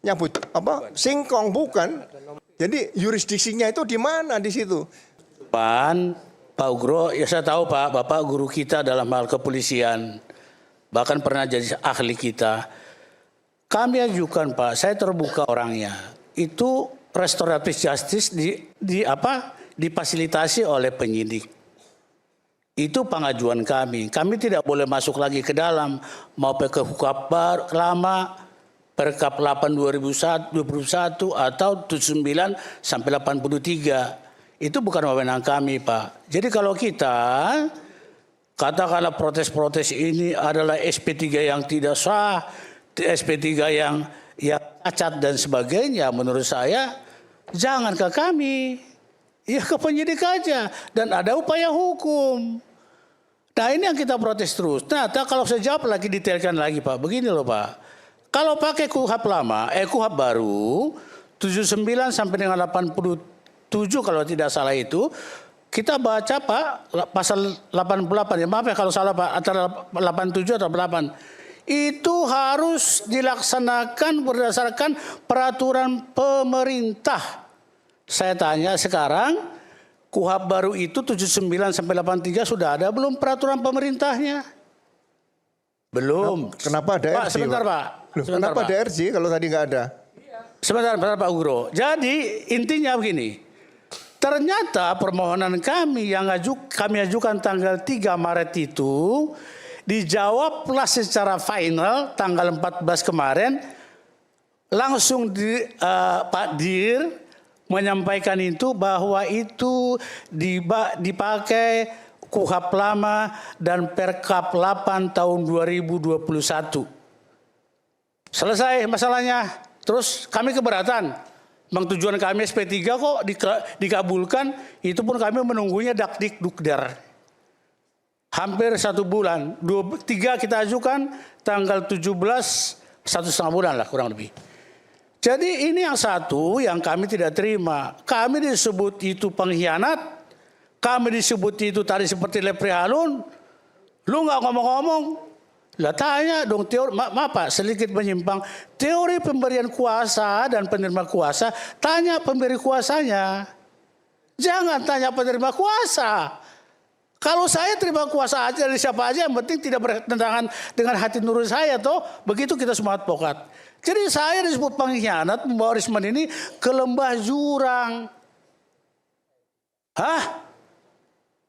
nyabut apa singkong, bukan. Jadi yurisdiksinya itu di mana di situ? Pak Ugro, ya saya tahu Pak, Bapak guru kita dalam hal kepolisian, bahkan pernah jadi ahli kita. Kami ajukan Pak, saya terbuka orangnya. Itu restoratif justice difasilitasi oleh penyidik. Itu pengajuan kami. Kami tidak boleh masuk lagi ke dalam, mau ke Kukap lama, Perkap 8 2021 atau 79 sampai 83. Itu bukan wewenang kami, Pak. Jadi kalau kita katakanlah protes-protes ini adalah SP3 yang tidak sah, SP3 yang cacat dan sebagainya, menurut saya jangan ke kami, ya ke penyidik aja dan ada upaya hukum. Nah ini yang kita protes terus. Nah kalau saya jawab lagi detailkan lagi Pak, begini loh Pak. Kalau pakai KUHP lama, KUHP baru 79 sampai dengan 87 kalau tidak salah itu, kita baca Pak pasal 88 ya, maaf ya kalau salah Pak, antara 87 atau 8. Itu harus dilaksanakan berdasarkan peraturan pemerintah. Saya tanya sekarang, KUHP baru itu 79 sampai 83 sudah ada belum peraturan pemerintahnya? Belum. Kenapa ada Pak, RJ? sebentar Pak. Sebentar, Kenapa Pak. ada RJ kalau tadi nggak ada? Sebentar Pak Ugro. Jadi intinya begini. Ternyata permohonan kami yang kami ajukan tanggal 3 Maret itu dijawablah secara final tanggal 14 kemarin. Langsung Pak Dir menyampaikan itu bahwa itu dipakai KUHP lama dan Perkap 8 tahun 2021. Selesai masalahnya. Terus kami keberatan. Memang tujuan kami SP3 kok dikabulkan, itu pun kami menunggunya Dakdikdukder. Hampir 1 bulan. 3 kita ajukan, tanggal 17, 1,5 bulan lah kurang lebih. Jadi ini yang satu yang kami tidak terima. Kami disebut itu pengkhianat, kami disebut itu tadi seperti Lepri Halun. Lu nggak ngomong-ngomong. Lah tanya dong teori, maaf Pak sedikit menyimpang. Teori pemberian kuasa dan penerima kuasa, tanya pemberi kuasanya. Jangan tanya penerima kuasa. Kalau saya terima kuasa aja dari siapa aja, yang penting tidak bertentangan dengan hati nurani saya toh. Begitu kita semua advokat. Jadi saya disebut pengkhianat membawa Risman ini ke lembah jurang. Hah?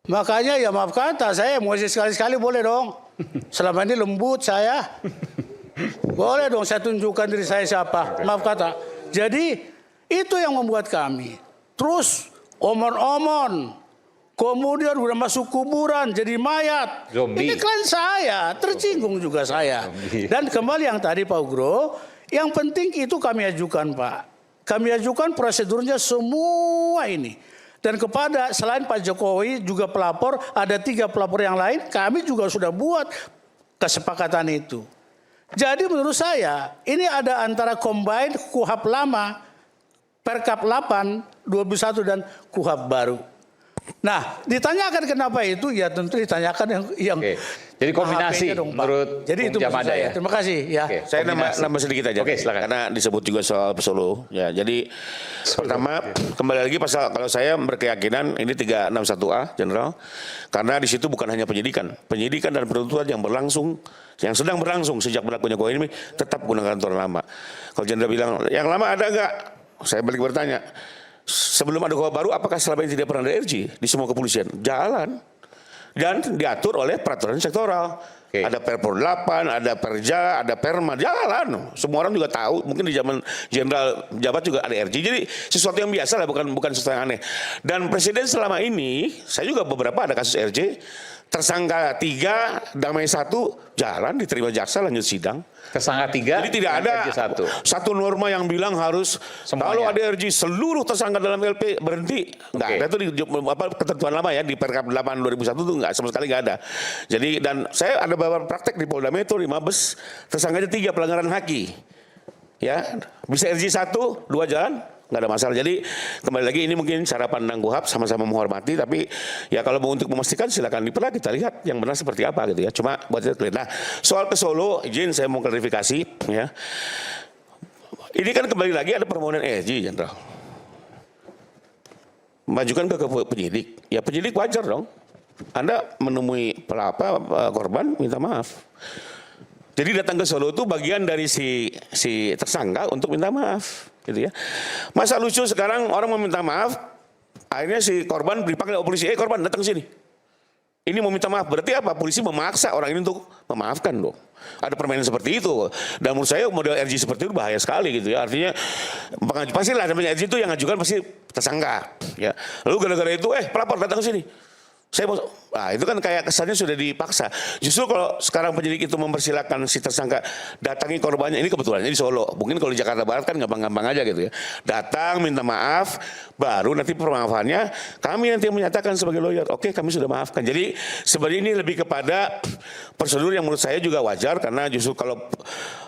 Makanya ya maaf kata saya mau sekali-sekali boleh dong. Selama ini lembut saya. Boleh dong saya tunjukkan diri saya siapa. Maaf kata. Jadi itu yang membuat kami. Terus omon-omon. Kemudian udah masuk kuburan jadi mayat. Zombie. Ini kan saya. Tersinggung juga saya. Dan kembali yang tadi Pak Ugro. Yang penting itu kami ajukan Pak. Kami ajukan prosedurnya semua ini. Dan kepada selain Pak Jokowi juga pelapor, ada 3 pelapor yang lain, kami juga sudah buat kesepakatan itu. Jadi menurut saya ini ada antara combine KUHP lama, Perkap 8, 21 dan KUHP baru. Nah ditanyakan kenapa itu, ya tentu ditanyakan yang Jadi kombinasi dong, menurut jadi itu maksud Jamada saya. ya. Terima kasih ya. Saya nambah sedikit aja. Oke, silakan. Karena disebut juga soal Solo. Ya, jadi pertama kembali lagi pasal kalau saya berkeyakinan ini 361A Jenderal, karena di situ bukan hanya penyidikan dan penuntutan yang sedang berlangsung sejak berlakunya KUHP ini tetap gunakan aturan lama. Kalau Jenderal bilang yang lama ada enggak? Saya balik bertanya. Sebelum ada KUHP baru apakah selama ini tidak pernah ada RJ di semua kepolisian? Jalan. Dan diatur oleh peraturan sektoral. Ada Perpor 8, ada Perja, ada Perma, jalan. Semua orang juga tahu, mungkin di zaman Jenderal jabat juga ada RJ. Jadi sesuatu yang biasa lah, bukan sesuatu yang aneh. Dan Presiden selama ini, saya juga beberapa ada kasus RJ, tersangka 3, damai 1, jalan, diterima jaksa, lanjut sidang. Tersangka 3, jadi tidak ada satu norma yang bilang harus semuanya. Kalau ada RJ seluruh tersangka dalam LP berhenti. Nggak ada tuh di ketentuan lama ya, di Perkap 8 2001 tuh nggak, sama sekali nggak ada. Jadi dan saya ada beberapa praktek di Polda Metro, di Mabes, tersangkanya 3 pelanggaran haki. Ya, bisa RJ 1, 2 jalan, nggak ada masalah. Jadi kembali lagi ini mungkin cara pandang KUHP, sama-sama menghormati, tapi ya kalau mau untuk memastikan silakan diperlah, kita lihat yang benar seperti apa gitu ya. Cuma buat kita clear. Nah soal ke Solo, izin saya mau klarifikasi ya. ini kan kembali lagi ada permohonan ESG, Jenderal. Majukan ke penyidik. Ya penyidik wajar dong. Anda menemui korban minta maaf. Jadi datang ke Solo itu bagian dari si tersangka untuk minta maaf, gitu ya. Masa lucu sekarang orang mau minta maaf, akhirnya si korban dipanggil oleh polisi, korban datang sini. Ini mau minta maaf, berarti apa? Polisi memaksa orang ini untuk memaafkan dong. Ada permainan seperti itu. Dan menurut saya model RG seperti itu bahaya sekali gitu ya. Artinya pastilah namanya RG itu yang ngajukan pasti tersangka. Ya. Lalu gara-gara itu, pelapor datang ke sini. Nah itu kan kayak kesannya sudah dipaksa. Justru kalau sekarang penyidik itu mempersilahkan si tersangka datangi korbannya, ini kebetulannya di Solo. Mungkin kalau di Jakarta Barat kan gampang-gampang aja gitu ya. Datang minta maaf, baru nanti permaafannya kami nanti yang menyatakan sebagai lawyer, oke kami sudah maafkan. Jadi sebenarnya ini lebih kepada prosedur yang menurut saya juga wajar, karena justru kalau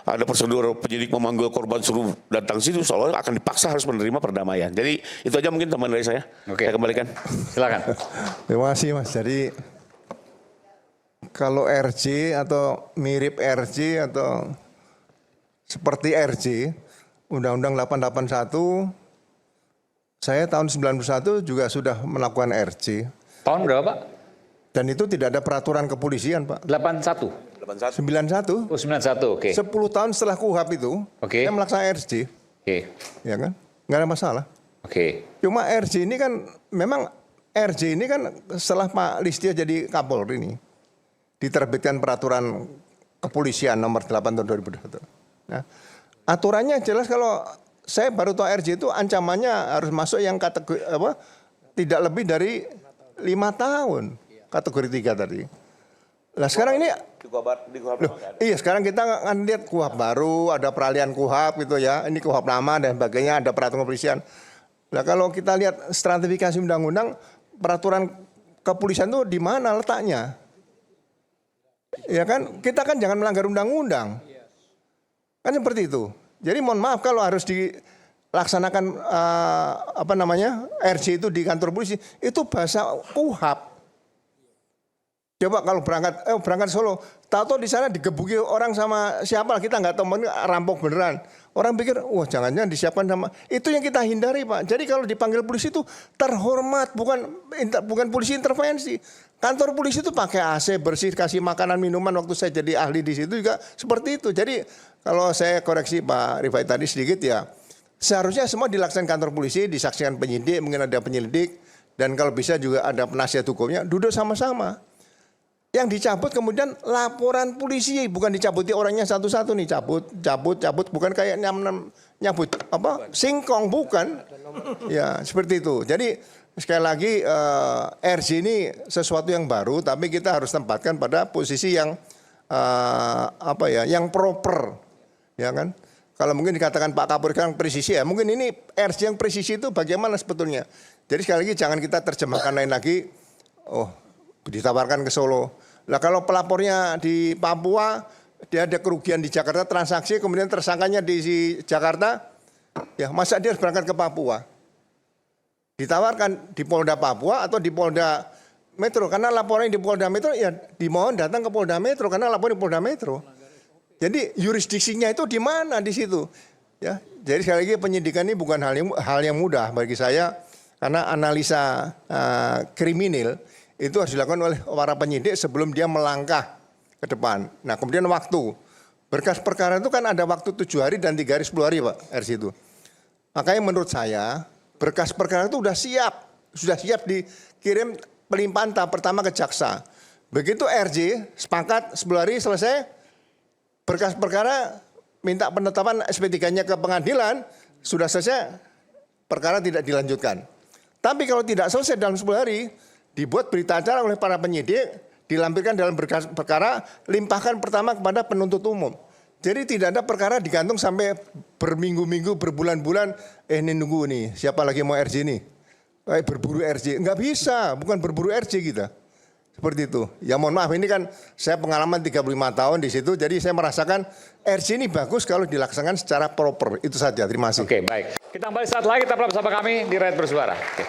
ada prosedur penyidik memanggil korban suruh datang situ, seolah akan dipaksa harus menerima perdamaian. Jadi itu aja mungkin teman dari saya. Oke. Saya kembalikan. Silakan. Terima kasih Mas. Jadi kalau RJ atau mirip RJ atau seperti RJ, Undang-Undang 881, saya tahun 91 juga sudah melakukan RJ. Tahun berapa, Pak? Dan itu tidak ada peraturan kepolisian, Pak. 81. 91. Oh, 91, oke. 10 tahun setelah KUHP itu, Oke. saya melaksanakan RJ. Oke. Ya kan? Nggak ada masalah. Oke. Cuma RJ ini kan, memang RJ ini kan setelah Pak Listio jadi Kapolri ini, diterbitkan peraturan kepolisian nomor 8 tahun 2021. Nah, aturannya jelas kalau saya baru tahu RJ itu ancamannya harus masuk yang kategori apa? Tidak lebih dari 5 tahun. Kategori 3 tadi. Nah, sekarang ini loh, iya sekarang kita akan lihat KUHP baru, ada peralihan KUHP gitu ya. Ini KUHP lama dan sebagainya, ada peraturan kepolisian. Nah, kalau kita lihat stratifikasi undang-undang, peraturan kepolisian itu di mana letaknya? Ya kan, kita kan jangan melanggar undang-undang. Kan seperti itu. Jadi mohon maaf kalau harus dilaksanakan RJ itu di kantor polisi, itu bahasa KUHP. Coba kalau berangkat Solo, tahu di sana digebuki orang sama siapa, kita nggak tahu, rampok beneran. Orang pikir, wah jangan-jangan disiapkan sama, itu yang kita hindari Pak. Jadi kalau dipanggil polisi itu terhormat, bukan polisi intervensi. Kantor polisi itu pakai AC, bersih, kasih makanan, minuman. Waktu saya jadi ahli di situ juga seperti itu. Jadi kalau saya koreksi Pak Rifai tadi sedikit ya, seharusnya semua dilaksanakan kantor polisi, disaksikan penyidik, mungkin ada penyelidik, dan kalau bisa juga ada penasihat hukumnya, duduk sama-sama. Yang dicabut kemudian laporan polisi, bukan dicabuti orangnya satu-satu nih, cabut, bukan kayak nyabut singkong, bukan. Ya seperti itu. Jadi sekali lagi RJ ini sesuatu yang baru, tapi kita harus tempatkan pada posisi yang yang proper, ya kan? Kalau mungkin dikatakan Pak Kapolri kan presisi ya, mungkin ini RJ yang presisi itu bagaimana sebetulnya? Jadi sekali lagi jangan kita terjemahkan lain lagi. Oh, ditawarkan ke Solo. Nah kalau pelapornya di Papua, dia ada kerugian di Jakarta, transaksi, kemudian tersangkanya di Jakarta, ya masa dia harus berangkat ke Papua? Ditawarkan di Polda Papua atau di Polda Metro, karena laporan di Polda Metro ya dimohon datang ke Polda Metro, karena laporan di Polda Metro. Jadi jurisdiksinya itu di mana di situ? Ya, jadi sekali lagi penyidikan ini bukan hal yang mudah bagi saya, karena analisa kriminal itu harus dilakukan oleh para penyidik sebelum dia melangkah ke depan. Nah kemudian waktu. Berkas perkara itu kan ada waktu 7 hari dan 3 hari 10 hari Pak RJ itu. Makanya menurut saya berkas perkara itu sudah siap dikirim pelimpahan tahap pertama ke jaksa. Begitu RJ sepakat 10 hari selesai, berkas perkara minta penetapan SP3-nya ke pengadilan, sudah selesai, perkara tidak dilanjutkan. Tapi kalau tidak selesai dalam 10 hari, dibuat berita acara oleh para penyidik, dilampirkan dalam berkas perkara, limpahkan pertama kepada penuntut umum. Jadi tidak ada perkara digantung sampai berminggu-minggu, berbulan-bulan, ini nunggu nih, siapa lagi mau RJ nih? Berburu RJ, nggak bisa, bukan berburu RJ kita. Seperti itu. Ya mohon maaf, ini kan saya pengalaman 35 tahun di situ, jadi saya merasakan RJ ini bagus kalau dilaksanakan secara proper. Itu saja, terima kasih. Oke, baik. Kita kembali saat lagi, tetaplah bersama kami di Rakyat Bersuara. Oke.